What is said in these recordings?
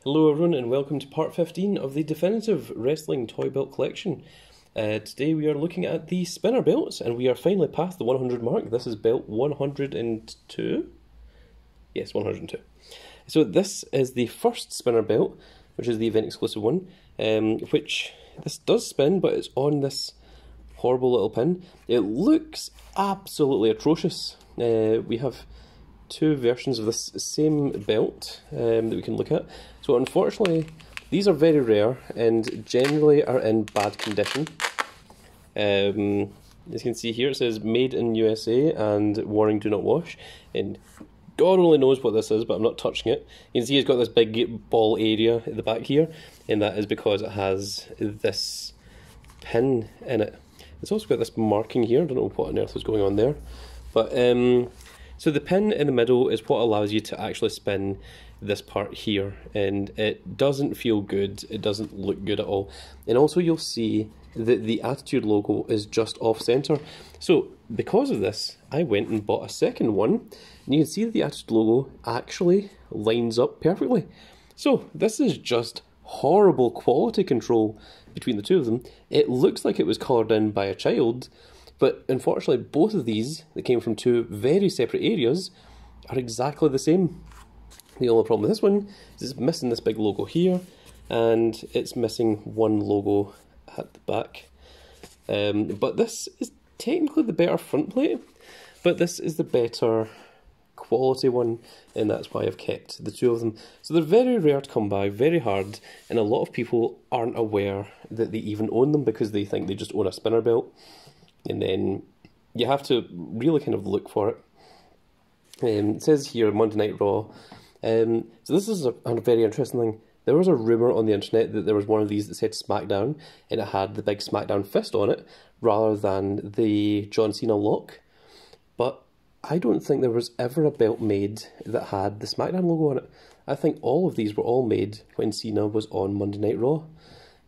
Hello everyone and welcome to part 15 of the Definitive Wrestling Toy Belt Collection. Today we are looking at the spinner belts and we are finally past the 100 mark. This is belt 102? Yes, 102. So this is the first spinner belt, which is the event exclusive one, which this does spin but it's on this horrible little pin. It looks absolutely atrocious. We have two versions of this same belt that we can look at. So unfortunately, these are very rare and generally are in bad condition. As you can see here, it says made in USA and warning do not wash. And God only knows what this is, but I'm not touching it. You can see it's got this big ball area at the back here, and that is because it has this pin in it. It's also got this marking here. I don't know what on earth is going on there, but so the pin in the middle is what allows you to actually spin this part here, and it doesn't feel good, it doesn't look good at all. And also you'll see that the Attitude logo is just off center. So because of this, I went and bought a second one, and you can see that the Attitude logo actually lines up perfectly. So this is just horrible quality control between the two of them. It looks like it was coloured in by a child, but unfortunately both of these that came from two very separate areas are exactly the same. The only problem with this one is it's missing this big logo here, and it's missing one logo at the back. But this is technically the better front plate, but this is the better quality one, and that's why I've kept the two of them. So they're very rare to come by, very hard, and a lot of people aren't aware that they even own them because they think they just own a spinner belt. And then you have to really kind of look for it. It says here Monday Night Raw. So this is a very interesting thing. There was a rumour on the internet that there was one of these that said SmackDown, and it had the big SmackDown fist on it, rather than the John Cena lock. But I don't think there was ever a belt made that had the SmackDown logo on it. I think all of these were all made when Cena was on Monday Night Raw.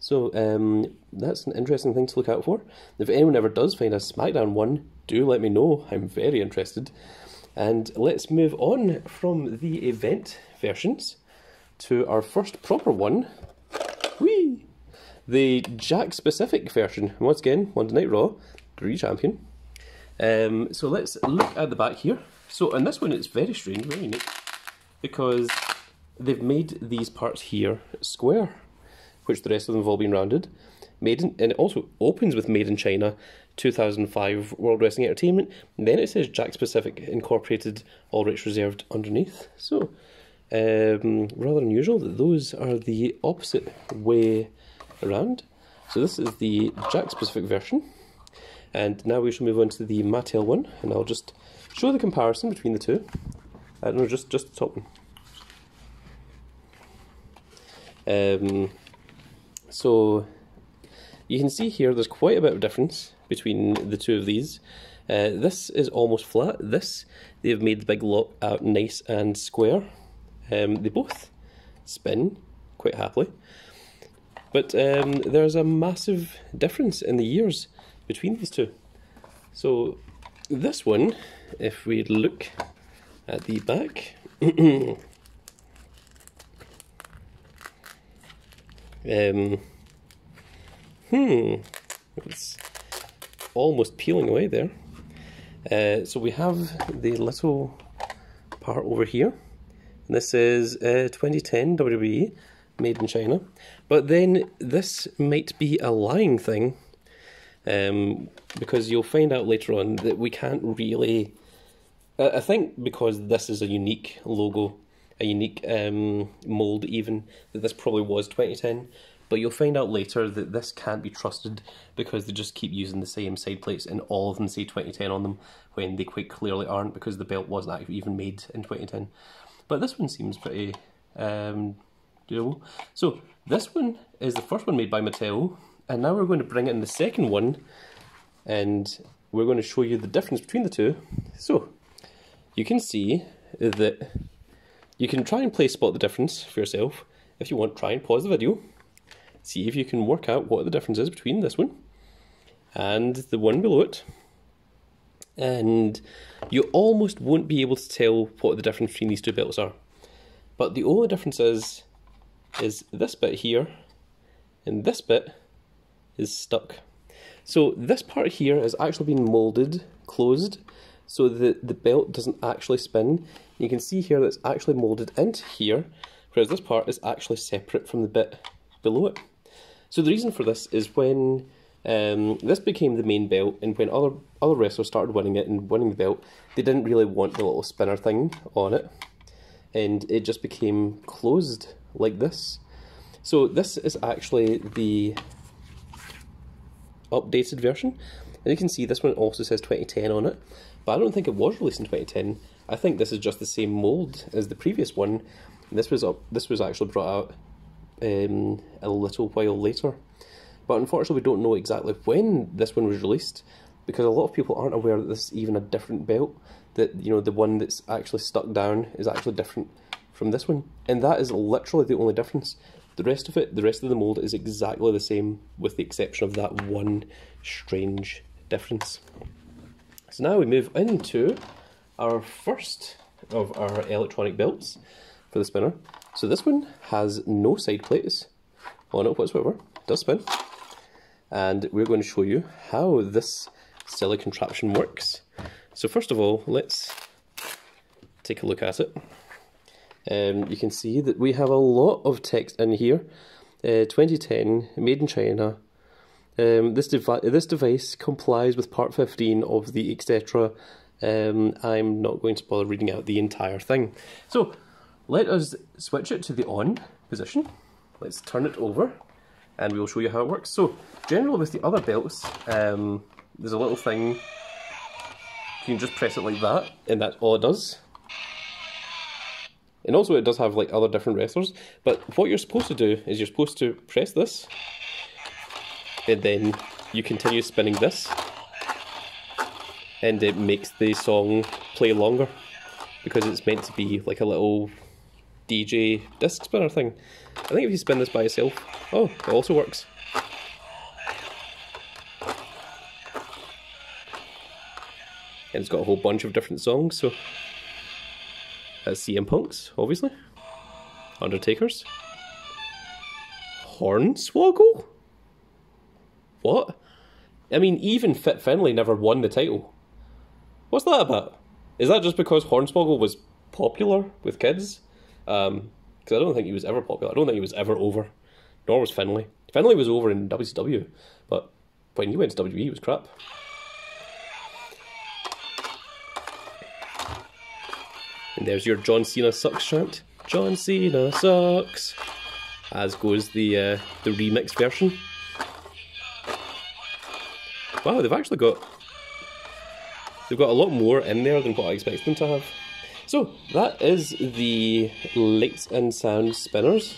So that's an interesting thing to look out for. If anyone ever does find a SmackDown one, do let me know. I'm very interested. And let's move on from the event versions to our first proper one. Whee! The Jakks specific version. Once again, Monday Night Raw, champion. So let's look at the back here. So on this one it's very strange, very unique, because they've made these parts here square, which the rest of them have all been rounded. And it also opens with Made in China 2005 World Wrestling Entertainment, and then it says Jakks Pacific Incorporated, all rights reserved underneath. So rather unusual that those are the opposite way around. So this is the Jakks Pacific version, and now we shall move on to the Mattel one, and I'll just show the comparison between the two. No, just the top one. So you can see here there's quite a bit of difference between the two of these. This is almost flat. This, they've made the big lock out nice and square. They both spin quite happily. But there's a massive difference in the years between these two. So this one, if we look at the back, it's almost peeling away there. So we have the little part over here. And this is 2010 WWE, made in China. But then this might be a lying thing, because you'll find out later on that we can't really... I think because this is a unique logo, a unique mould even, that this probably was 2010, but you'll find out later that this can't be trusted because they just keep using the same side plates and all of them say 2010 on them when they quite clearly aren't, because the belt wasn't actually even made in 2010. But this one seems pretty doable. So this one is the first one made by Mattel, and now we're going to bring in the second one and we're going to show you the difference between the two. So you can see that you can try and spot the difference for yourself. If you want, try and pause the video, see if you can work out what the difference is between this one and the one below it. And you almost won't be able to tell what the difference between these two belts are. But the only difference is is this bit here, and this bit is stuck. So this part here has actually been moulded, closed, so that the belt doesn't actually spin. You can see here that it's actually moulded into here, whereas this part is actually separate from the bit below it. So the reason for this is when this became the main belt, and when other wrestlers started winning it and winning the belt, they didn't really want the little spinner thing on it, and it just became closed like this. So this is actually the updated version, and you can see this one also says 2010 on it, but I don't think it was released in 2010. I think this is just the same mould as the previous one. This was actually brought out a little while later, but unfortunately we don't know exactly when this one was released, because a lot of people aren't aware that this is even a different belt, that, you know, the one that's actually stuck down is actually different from this one, and that is literally the only difference. The rest of the mould is exactly the same, with the exception of that one strange difference. So now we move into our first of our electronic belts for the spinner. So this one has no side plates on it whatsoever. It does spin. And we're going to show you how this silly contraption works. So first of all, let's take a look at it. You can see that we have a lot of text in here. 2010, made in China. This device complies with part 15 of the etc. I'm not going to bother reading out the entire thing. So let us switch it to the on position. Let's turn it over and we'll show you how it works. So generally with the other belts, there's a little thing, you can just press it like that and that's all it does. And also it does have like other different wrestlers, but what you're supposed to do is you're supposed to press this, and then you continue spinning this, and it makes the song play longer, because it's meant to be like a little DJ disc spinner thing. I think if you spin this by itself, oh, it also works. And it's got a whole bunch of different songs, so that's CM Punk's, obviously. Undertaker's. Hornswoggle? What? I mean, even Fit Finlay never won the title. What's that about? Is that just because Hornswoggle was popular with kids? Because I don't think he was ever popular. I don't think he was ever over. Nor was Finlay. Finlay was over in WCW, but when he went to WWE, he was crap. And there's your John Cena sucks chant. John Cena sucks. As goes the remix version. Wow, they've got a lot more in there than what I expected them to have. So that is the lights and sound spinners.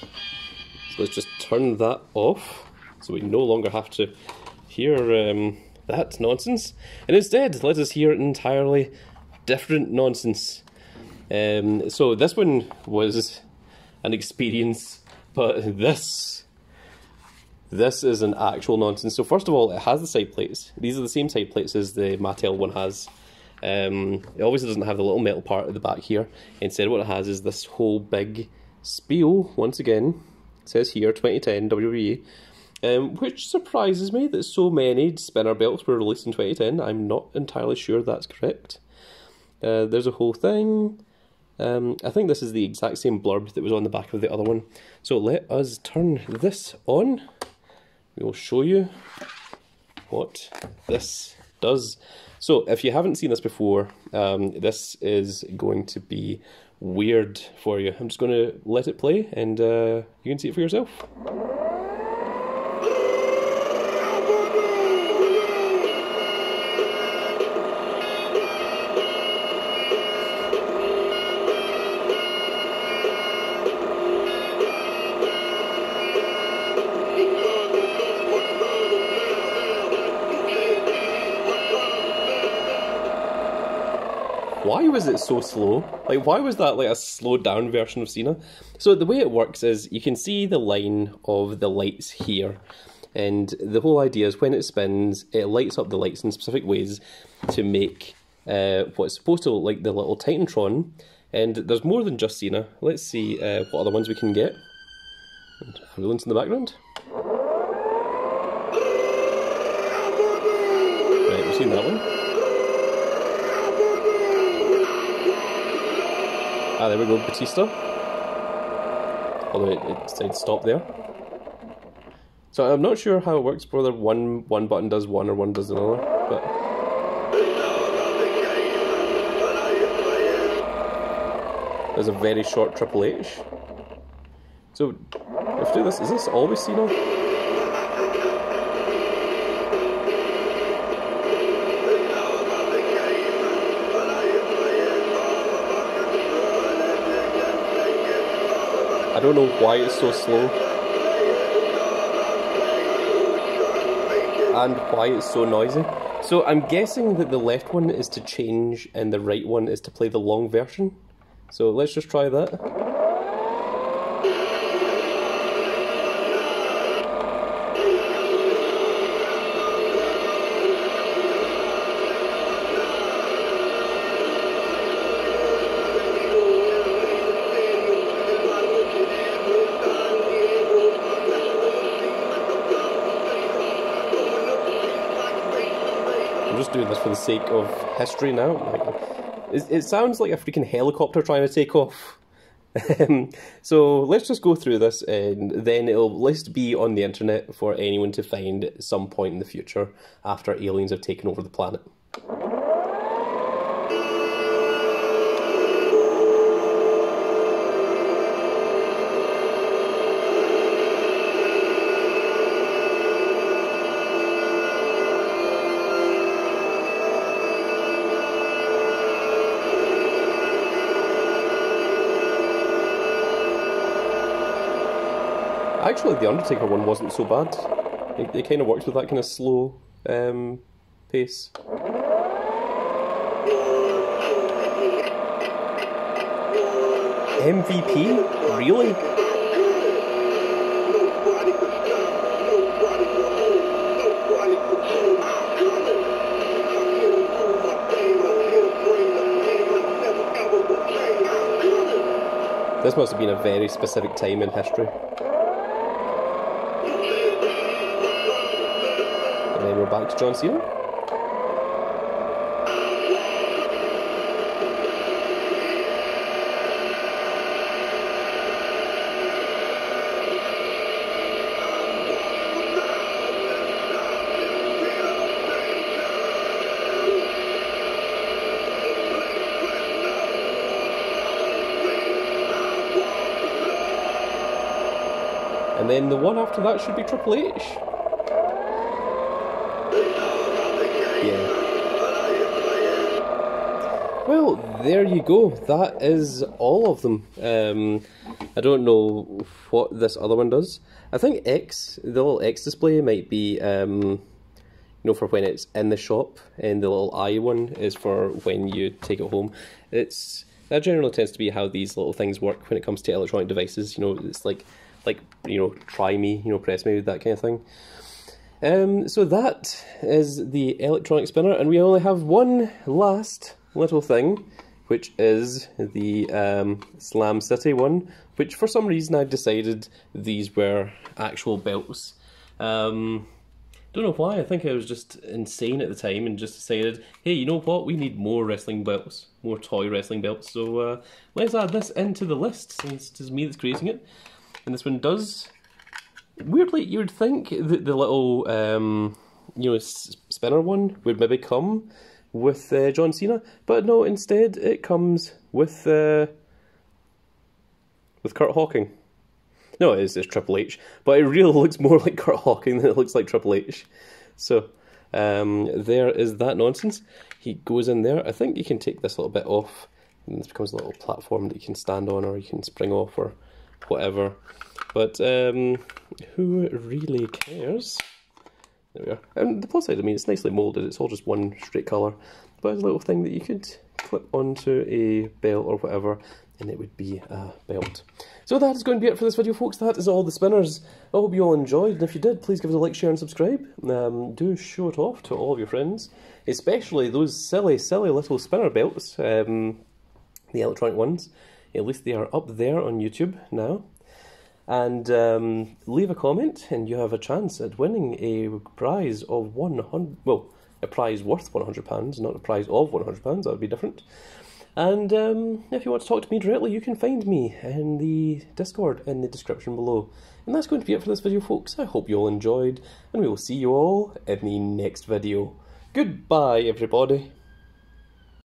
So let's just turn that off, so we no longer have to hear that nonsense. And instead, let us hear entirely different nonsense. So this one was an experience, but this is an actual nonsense. So first of all, it has the side plates. These are the same side plates as the Mattel one has. It obviously doesn't have the little metal part at the back here. Instead, what it has is this whole big spiel, once again. It says here, 2010 WWE, which surprises me that so many spinner belts were released in 2010. I'm not entirely sure that's correct. There's a whole thing. I think this is the exact same blurb that was on the back of the other one. So let us turn this on. We will show you what this does. So if you haven't seen this before, this is going to be weird for you. I'm just going to let it play and you can see it for yourself. Why was it so slow? Like, why was that like a slowed down version of Cena? So the way it works is you can see the line of the lights here, and the whole idea is when it spins, it lights up the lights in specific ways to make what's supposed to look like the little Titantron. And there's more than just Cena. Let's see what other ones we can get. And ambulance in the background. Right, we've seen that one. Ah, there we go, Batista. Although it said stop there. So I'm not sure how it works, whether one button does one or one does another, but... There's a very short Triple H. So, if we do this, is this always Cena? I don't know why it's so slow. And why it's so noisy. So I'm guessing that the left one is to change and the right one is to play the long version. So let's just try that. I'm just doing this for the sake of history now. It sounds like a freaking helicopter trying to take off. So let's just go through this, and then it'll at least be on the internet for anyone to find at some point in the future after aliens have taken over the planet. Actually, the Undertaker one wasn't so bad. It kind of works with that kind of slow pace. MVP? Really? This must have been a very specific time in history. And then we're back to John Cena. And then the one after that should be Triple H. Yeah. Well, there you go. That is all of them. I don't know what this other one does. I think X, the little X display might be, you know, for when it's in the shop, and the little I one is for when you take it home. That generally tends to be how these little things work when it comes to electronic devices. You know, it's like you know, try me, you know, press me, that kind of thing. So that is the electronic spinner, and we only have one last little thing, which is the Slam City one, which for some reason I decided these were actual belts. Don't know why. I think I was just insane at the time and just decided, hey, you know what, we need more wrestling belts, more toy wrestling belts, so let's add this into the list, since it's me that's creating it. And this one does, weirdly, you would think that the little, you know, spinner one would maybe come with John Cena, but no, instead it comes with Kurt Hawking. No, it's Triple H, but it really looks more like Kurt Hawking than it looks like Triple H. So, there is that nonsense. He goes in there. I think you can take this little bit off, and this becomes a little platform that you can stand on, or you can spring off, or whatever. But who really cares? There we are. And the plus side, I mean, it's nicely moulded. It's all just one straight colour. But it's a little thing that you could clip onto a belt or whatever, and it would be a belt. So that is going to be it for this video, folks. That is all the spinners. I hope you all enjoyed, and if you did, please give us a like, share and subscribe. Do show it off to all of your friends, especially those silly, silly little spinner belts, the electronic ones. At least they are up there on YouTube now. And leave a comment, and you have a chance at winning a prize of 100. Well, a prize worth £100, not a prize of £100. That would be different. And if you want to talk to me directly, you can find me in the Discord in the description below. And that's going to be it for this video, folks. I hope you all enjoyed, and we will see you all in the next video. Goodbye, everybody.